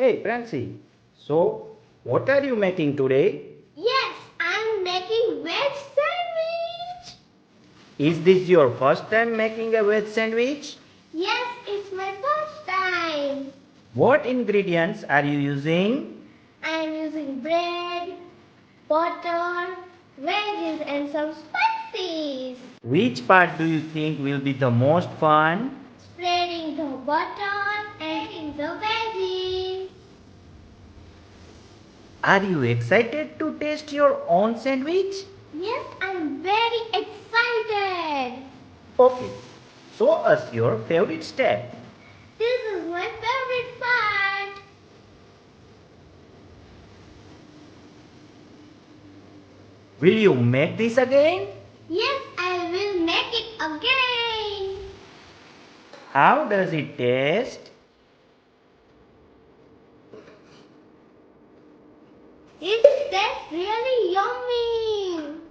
Hey, Francie. So, what are you making today? Yes, I'm making veg sandwich. Is this your first time making a veg sandwich? Yes, it's my first time. What ingredients are you using? I'm using bread, butter, veggies and some spices. Which part do you think will be the most fun? Spreading the butter and in the veggies. Are you excited to taste your own sandwich? Yes, I'm very excited. Okay, show us your favorite step. This is my favorite part. Will you make this again? Yes, I will make it again. How does it taste? It tastes really